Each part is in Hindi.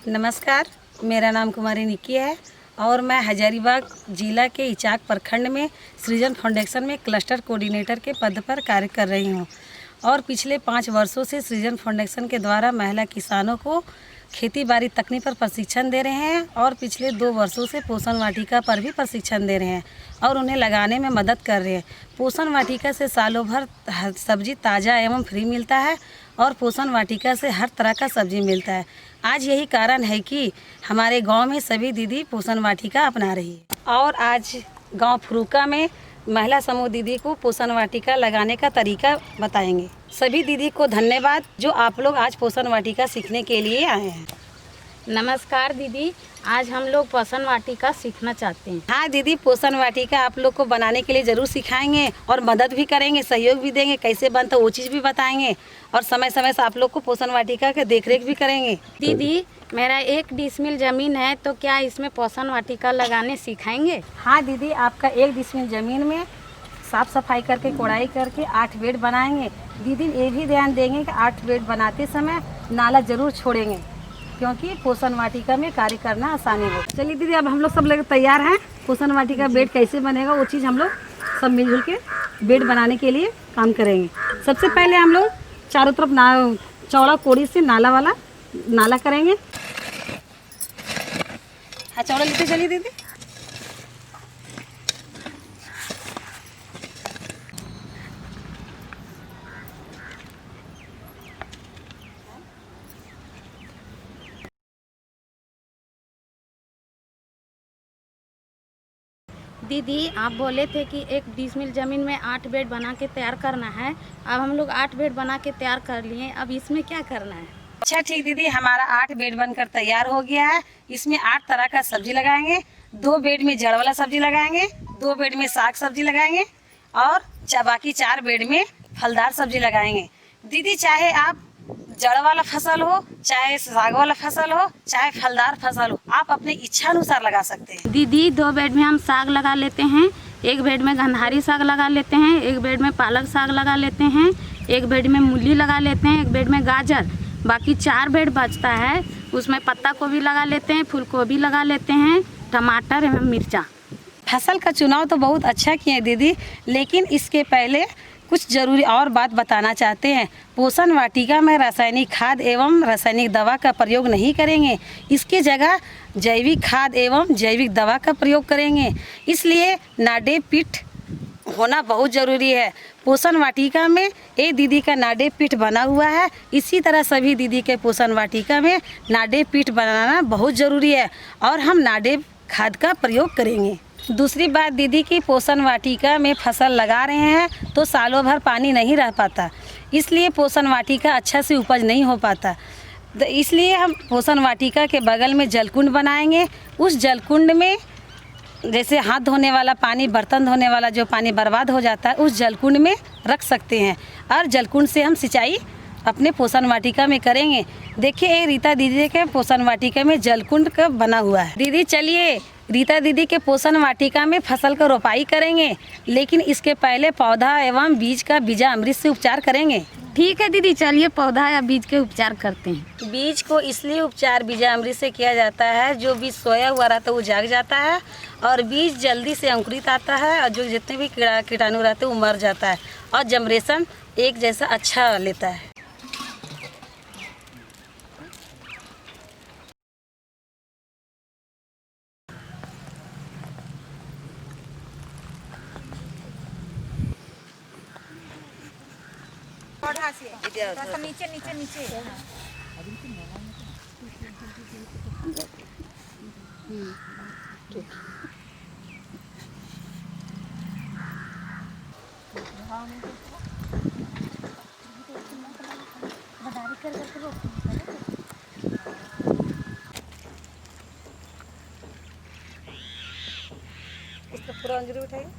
नमस्कार, मेरा नाम कुमारी निक्की है और मैं हजारीबाग जिला के इचाक प्रखंड में सृजन फाउंडेशन में क्लस्टर कोऑर्डिनेटर के पद पर कार्य कर रही हूँ और पिछले 5 वर्षों से सृजन फाउंडेशन के द्वारा महिला किसानों को खेती बाड़ी तकनीक पर प्रशिक्षण दे रहे हैं और पिछले 2 वर्षों से पोषण वाटिका पर भी प्रशिक्षण दे रहे हैं और उन्हें लगाने में मदद कर रहे हैं। पोषण वाटिका से सालों भर सब्जी ताज़ा एवं फ्री मिलता है और पोषण वाटिका से हर तरह का सब्जी मिलता है। आज यही कारण है कि हमारे गांव में सभी दीदी पोषण वाटिका अपना रही है और आज गांव फुरुका में महिला समूह दीदी को पोषण वाटिका लगाने का तरीका बताएंगे। सभी दीदी को धन्यवाद जो आप लोग आज पोषण वाटिका सीखने के लिए आए हैं। नमस्कार दीदी, आज हम लोग पोषण वाटिका सीखना चाहते हैं। हाँ दीदी, पोषण वाटिका आप लोग को बनाने के लिए ज़रूर सिखाएंगे और मदद भी करेंगे, सहयोग भी देंगे, कैसे बनता वो चीज़ भी बताएंगे और समय समय से आप लोग को पोषण वाटिका के देखरेख भी करेंगे। दीदी, मेरा 1 डिसमिल ज़मीन है तो क्या इसमें पोषण वाटिका लगाने सिखाएंगे? हाँ दीदी, आपका 1 डिसमिल ज़मीन में साफ़ सफाई करके कोड़ाई करके 8 बेड बनाएंगे। दीदी ये भी ध्यान देंगे कि 8 बेड बनाते समय नाला ज़रूर छोड़ेंगे क्योंकि पोषण वाटिका में कार्य करना आसानी हो। चलिए दीदी, अब हम लोग सब लोग तैयार हैं। पोषण वाटिका बेड कैसे बनेगा वो चीज़ हम लोग सब मिलजुल के बेड बनाने के लिए काम करेंगे। सबसे पहले हम लोग चारों तरफ चौड़ा कोड़ी से नाला करेंगे। हाँ, चौड़ा लेते चलिए दीदी। दीदी, आप बोले थे कि 1 डिसमिल ज़मीन में 8 बेड बना के तैयार करना है। अब हम लोग 8 बेड बना के तैयार कर लिए, अब इसमें क्या करना है? अच्छा ठीक दीदी, हमारा 8 बेड बनकर तैयार हो गया है। इसमें 8 तरह का सब्जी लगाएंगे। 2 बेड में जड़ वाला सब्जी लगाएंगे, 2 बेड में साग सब्जी लगाएंगे और बाकी 4 बेड में फलदार सब्जी लगाएंगे। दीदी, चाहे आप जड़ वाला फसल हो, चाहे साग वाला फसल हो, चाहे फलदार फसल हो, आप अपने इच्छा अनुसार लगा सकते हैं। दीदी, 2 बेड में हम साग लगा लेते हैं, 1 बेड में गंधारी साग लगा लेते हैं, 1 बेड में पालक साग लगा लेते हैं, 1 बेड में मूली लगा लेते हैं, 1 बेड में गाजर। बाकी 4 बेड बचता है, उसमें पत्ता गोभी लगा लेते हैं, फूल गोभी लगा लेते हैं, टमाटर एवं मिर्चा। फसल का चुनाव तो बहुत अच्छा किए दीदी, लेकिन इसके पहले कुछ जरूरी और बात बताना चाहते हैं। पोषण वाटिका में रासायनिक खाद एवं रासायनिक दवा का प्रयोग नहीं करेंगे, इसकी जगह जैविक खाद एवं जैविक दवा का प्रयोग करेंगे। इसलिए नाडे पिट होना बहुत ज़रूरी है। पोषण वाटिका में एक दीदी का नाडे पिट बना हुआ है, इसी तरह सभी दीदी के पोषण वाटिका में नाडे पिट बनाना बहुत ज़रूरी है और हम नाडे खाद का प्रयोग करेंगे। दूसरी बात दीदी की पोषण वाटिका में फसल लगा रहे हैं तो सालों भर पानी नहीं रह पाता, इसलिए पोषण वाटिका अच्छा से उपज नहीं हो पाता। इसलिए हम पोषण वाटिका के बगल में जलकुंड बनाएंगे। उस जलकुंड में जैसे हाथ धोने वाला पानी, बर्तन धोने वाला जो पानी बर्बाद हो जाता है, उस जलकुंड में रख सकते हैं और जलकुंड से हम सिंचाई अपने पोषण वाटिका में करेंगे। देखिए, ये रीता दीदी के पोषण वाटिका में जलकुंड का बना हुआ है। दीदी चलिए, रीता दीदी के पोषण वाटिका में फसल का रोपाई करेंगे, लेकिन इसके पहले पौधा एवं बीज का बीजा अमृत से उपचार करेंगे। ठीक है दीदी, चलिए पौधा या बीज के उपचार करते हैं। बीज को इसलिए उपचार बीजा अमृत से किया जाता है, जो बीज सोया हुआ रहता है वो जाग जाता है और बीज जल्दी से अंकुरित आता है और जो जितने भी कीटाणु रहते हैं वो मर जाता है और जनरेशन एक जैसा अच्छा लेता है। नीचे नीचे नीचे इसका पूरा अंजली उठाइए।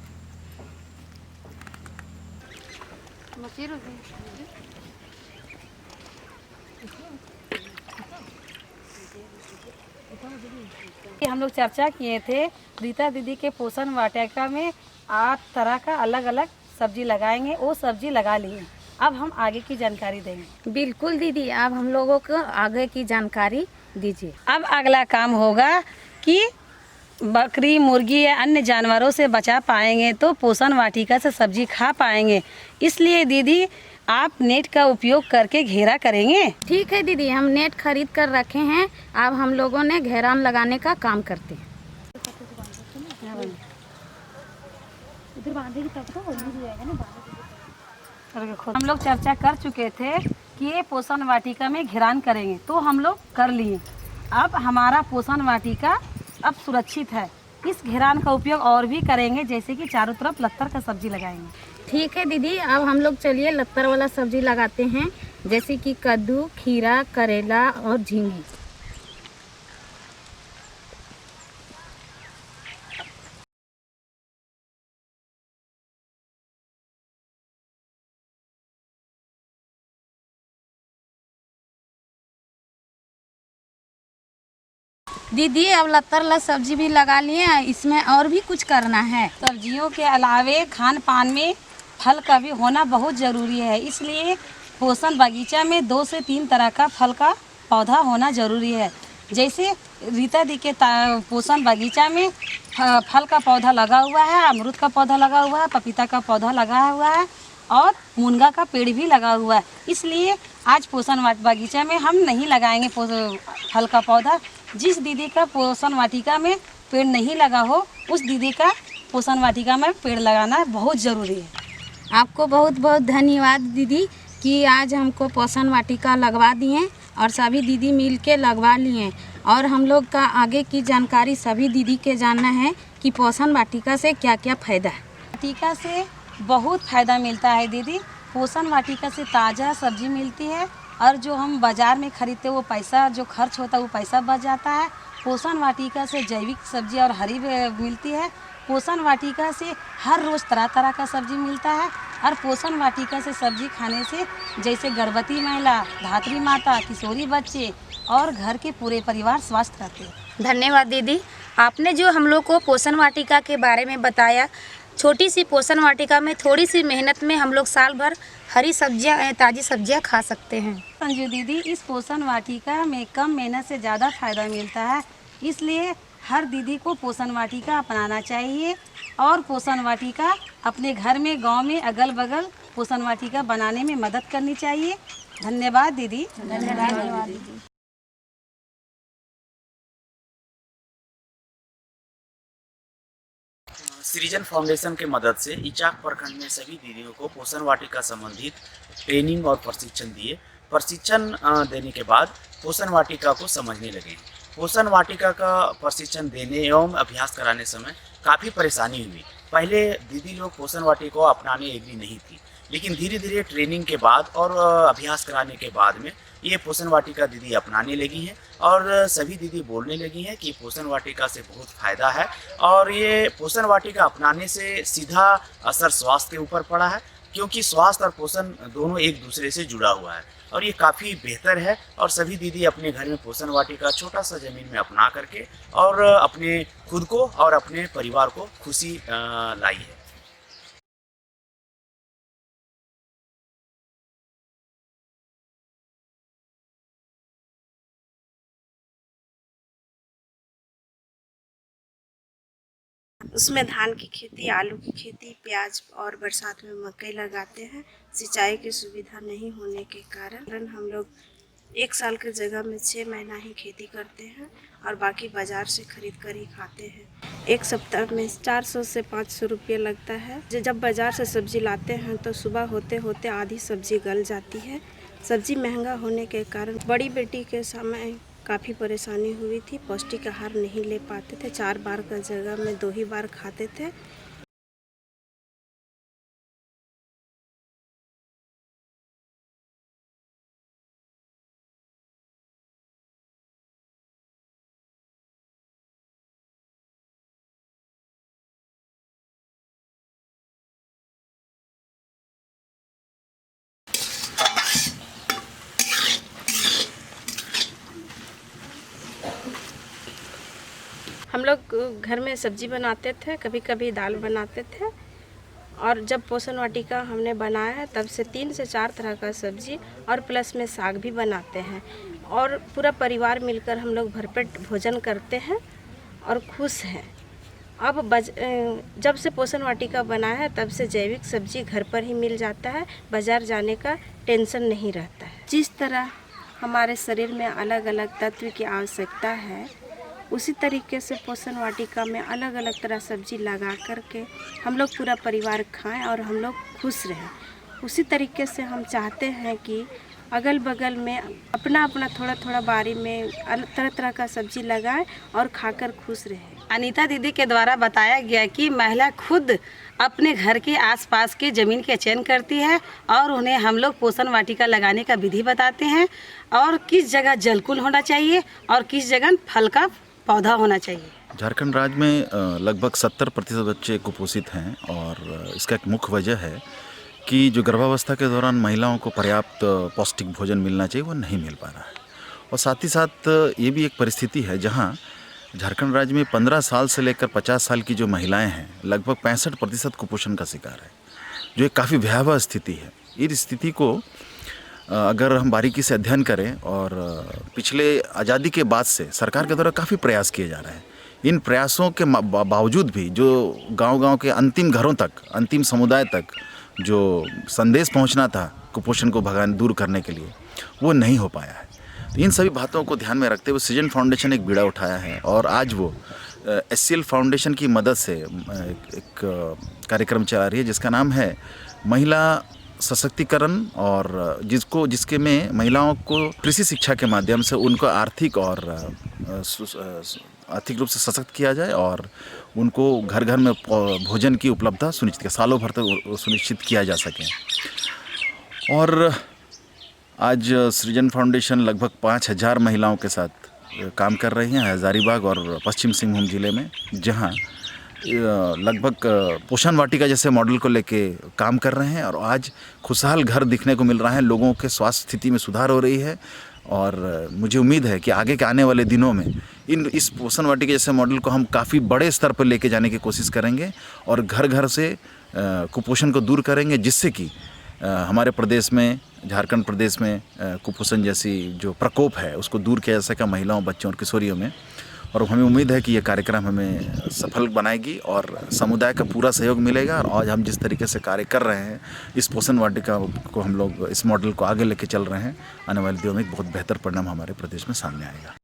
हम लोग चर्चा किए थे रीता दीदी के पोषण वाटिका में 8 तरह का अलग अलग सब्जी लगाएंगे, वो सब्जी लगा लिए। अब हम आगे की जानकारी देंगे। बिल्कुल दीदी, अब हम लोगों को आगे की जानकारी दीजिए। अब अगला काम होगा कि बकरी, मुर्गी या अन्य जानवरों से बचा पाएंगे तो पोषण वाटिका से सब्जी खा पाएंगे। इसलिए दीदी आप नेट का उपयोग करके घेरा करेंगे। ठीक है दीदी, हम नेट खरीद कर रखे हैं। अब हम लोगों ने घेरान लगाने का काम करते हैं। हम लोग चर्चा कर चुके थे कि ये पोषण वाटिका में घेरान करेंगे, तो हम लोग कर लिए। अब हमारा पोषण वाटिका अब सुरक्षित है। इस घेरान का उपयोग और भी करेंगे, जैसे कि चारों तरफ लत्तर का सब्जी लगाएंगे। ठीक है दीदी, अब हम लोग चलिए लत्तर वाला सब्जी लगाते हैं, जैसे कि कद्दू, खीरा, करेला और झींगी। दीदी अब लत्तर वाला सब्जी भी लगा लिए, इसमें और भी कुछ करना है। सब्जियों के अलावे खान पान में फल का भी होना बहुत ज़रूरी है। इसलिए पोषण बगीचा में 2 से 3 तरह का फल का पौधा होना ज़रूरी है। जैसे रीता दी के पोषण बगीचा में फल का पौधा लगा हुआ है, अमरूद का पौधा लगा हुआ है, पपीता का पौधा लगा हुआ है और मुनगा का पेड़ भी लगा हुआ है। इसलिए आज पोषण बगीचा में हम नहीं लगाएंगे फल का पौधा। जिस दीदी का पोषण वाटिका में पेड़ नहीं लगा हो, उस दीदी का पोषण वाटिका में पेड़ लगाना बहुत ज़रूरी है। आपको बहुत बहुत धन्यवाद दीदी कि आज हमको पोषण वाटिका लगवा दिए और सभी दीदी मिल के लगवा लिए। और हम लोग का आगे की जानकारी सभी दीदी के जानना है कि पोषण वाटिका से क्या क्या फ़ायदा है। वाटिका से बहुत फ़ायदा मिलता है दीदी। पोषण वाटिका से ताज़ा सब्जी मिलती है और जो हम बाज़ार में खरीदते वो पैसा जो खर्च होता है वो पैसा बच जाता है। पोषण वाटिका से जैविक सब्जी और हरी मिलती है। पोषण वाटिका से हर रोज़ तरह तरह का सब्जी मिलता है और पोषण वाटिका से सब्जी खाने से जैसे गर्भवती महिला, धात्री माता, किशोरी बच्चे और घर के पूरे परिवार स्वस्थ रहते हैं। धन्यवाद दीदी, आपने जो हम लोग को पोषण वाटिका के बारे में बताया। छोटी सी पोषण वाटिका में थोड़ी सी मेहनत में हम लोग साल भर हरी सब्जियां, ताज़ी सब्जियां खा सकते हैं। संजू दीदी, इस पोषण वाटिका में कम मेहनत से ज़्यादा फायदा मिलता है। इसलिए हर दीदी को पोषण वाटिका अपनाना चाहिए और पोषण वाटिका अपने घर में, गांव में, अगल बगल पोषण वाटिका बनाने में मदद करनी चाहिए। धन्यवाद दीदी। धन्यवाद दीदी। सृजन फाउंडेशन के मदद से इचाक प्रखंड में सभी दीदियों को पोषण वाटिका संबंधित ट्रेनिंग और प्रशिक्षण दिए। प्रशिक्षण देने के बाद पोषण वाटिका को समझने लगे। पोषण वाटिका का प्रशिक्षण देने एवं अभ्यास कराने समय काफ़ी परेशानी हुई। पहले दीदी लोग पोषण वाटिका को अपनाने एग्री नहीं थी, लेकिन धीरे धीरे ट्रेनिंग के बाद और अभ्यास कराने के बाद में ये पोषण वाटिका दीदी अपनाने लगी हैं और सभी दीदी बोलने लगी हैं कि पोषण वाटिका से बहुत फ़ायदा है। और ये पोषण वाटिका अपनाने से सीधा असर स्वास्थ्य के ऊपर पड़ा है, क्योंकि स्वास्थ्य और पोषण दोनों एक दूसरे से जुड़ा हुआ है और ये काफ़ी बेहतर है। और सभी दीदी अपने घर में पोषण वाटिका छोटा सा ज़मीन में अपना करके और अपने खुद को और अपने परिवार को खुशी लाई है। उसमें धान की खेती, आलू की खेती, प्याज और बरसात में मकई लगाते हैं। सिंचाई की सुविधा नहीं होने के कारण हम लोग 1 साल की जगह में 6 महीना ही खेती करते हैं और बाकी बाज़ार से खरीद कर ही खाते हैं। एक सप्ताह में 400 से 500 रुपये लगता है। जब बाज़ार से सब्ज़ी लाते हैं तो सुबह होते होते आधी सब्ज़ी गल जाती है। सब्ज़ी महंगा होने के कारण बड़ी बेटी के समय काफ़ी परेशानी हुई थी। पौष्टिक आहार नहीं ले पाते थे। 4 बार का जगह में 2 ही बार खाते थे। हम लोग घर में सब्जी बनाते थे, कभी कभी दाल बनाते थे। और जब पोषण वाटिका हमने बनाया है तब से 3 से 4 तरह का सब्जी और प्लस में साग भी बनाते हैं। और पूरा परिवार मिलकर हम लोग भरपेट भोजन करते हैं और खुश हैं। अब जब से पोषण वाटिका बना है तब से जैविक सब्जी घर पर ही मिल जाता है, बाज़ार जाने का टेंशन नहीं रहता है। जिस तरह हमारे शरीर में अलग अलग तत्व की आवश्यकता है, उसी तरीके से पोषण वाटिका में अलग अलग तरह सब्जी लगा करके हम लोग पूरा परिवार खाएं और हम लोग खुश रहें। उसी तरीके से हम चाहते हैं कि अगल बगल में अपना अपना थोड़ा थोड़ा बारी में तरह तरह का सब्जी लगाएं और खाकर खुश रहें। अनीता दीदी के द्वारा बताया गया कि महिला खुद अपने घर के आसपास के ज़मीन का चयन करती है और उन्हें हम लोग पोषण वाटिका लगाने का विधि बताते हैं और किस जगह जलकुल होना चाहिए और किस जगह फल का पौधा होना चाहिए। झारखंड राज्य में लगभग 70% बच्चे कुपोषित हैं और इसका एक मुख्य वजह है कि जो गर्भावस्था के दौरान महिलाओं को पर्याप्त पौष्टिक भोजन मिलना चाहिए वो नहीं मिल पा रहा है। और साथ ही साथ ये भी एक परिस्थिति है जहाँ झारखंड राज्य में 15 साल से लेकर 50 साल की जो महिलाएं हैं लगभग 65% कुपोषण का शिकार है, जो एक काफ़ी भयावह स्थिति है। इस स्थिति को अगर हम बारीकी से अध्ययन करें और पिछले आज़ादी के बाद से सरकार के द्वारा काफ़ी प्रयास किए जा रहे हैं। इन प्रयासों के बावजूद भी जो गांव-गांव के अंतिम घरों तक, अंतिम समुदाय तक जो संदेश पहुंचना था कुपोषण को दूर करने के लिए, वो नहीं हो पाया है। तो इन सभी बातों को ध्यान में रखते हुए सृजन फाउंडेशन एक बीड़ा उठाया है और आज वो SCL फाउंडेशन की मदद से एक कार्यक्रम चला रही है जिसका नाम है महिला सशक्तिकरण, और जिसके में महिलाओं को कृषि शिक्षा के माध्यम से उनको आर्थिक रूप से सशक्त किया जाए और उनको घर घर में भोजन की उपलब्धता सुनिश्चित सालों भर तक सुनिश्चित किया जा सके। और आज सृजन फाउंडेशन लगभग 5000 महिलाओं के साथ काम कर रही हैं हजारीबाग और पश्चिम सिंहभूम जिले में, जहां लगभग पोषण वाटिका जैसे मॉडल को लेके काम कर रहे हैं और आज खुशहाल घर दिखने को मिल रहा है, लोगों के स्वास्थ्य स्थिति में सुधार हो रही है। और मुझे उम्मीद है कि आगे के आने वाले दिनों में इस पोषण वाटिका जैसे मॉडल को हम काफ़ी बड़े स्तर पर लेके जाने की कोशिश करेंगे और घर घर से कुपोषण को दूर करेंगे, जिससे कि हमारे प्रदेश में, झारखंड प्रदेश में कुपोषण जैसी जो प्रकोप है उसको दूर किया जा सके महिलाओं, बच्चों और किशोरियों में। और हमें उम्मीद है कि ये कार्यक्रम हमें सफल बनाएगी और समुदाय का पूरा सहयोग मिलेगा। और आज हम जिस तरीके से कार्य कर रहे हैं, इस पोषण वाटिका को हम लोग इस मॉडल को आगे लेके चल रहे हैं, आने वाले दिनों में एक बहुत बेहतर परिणाम हमारे प्रदेश में सामने आएगा।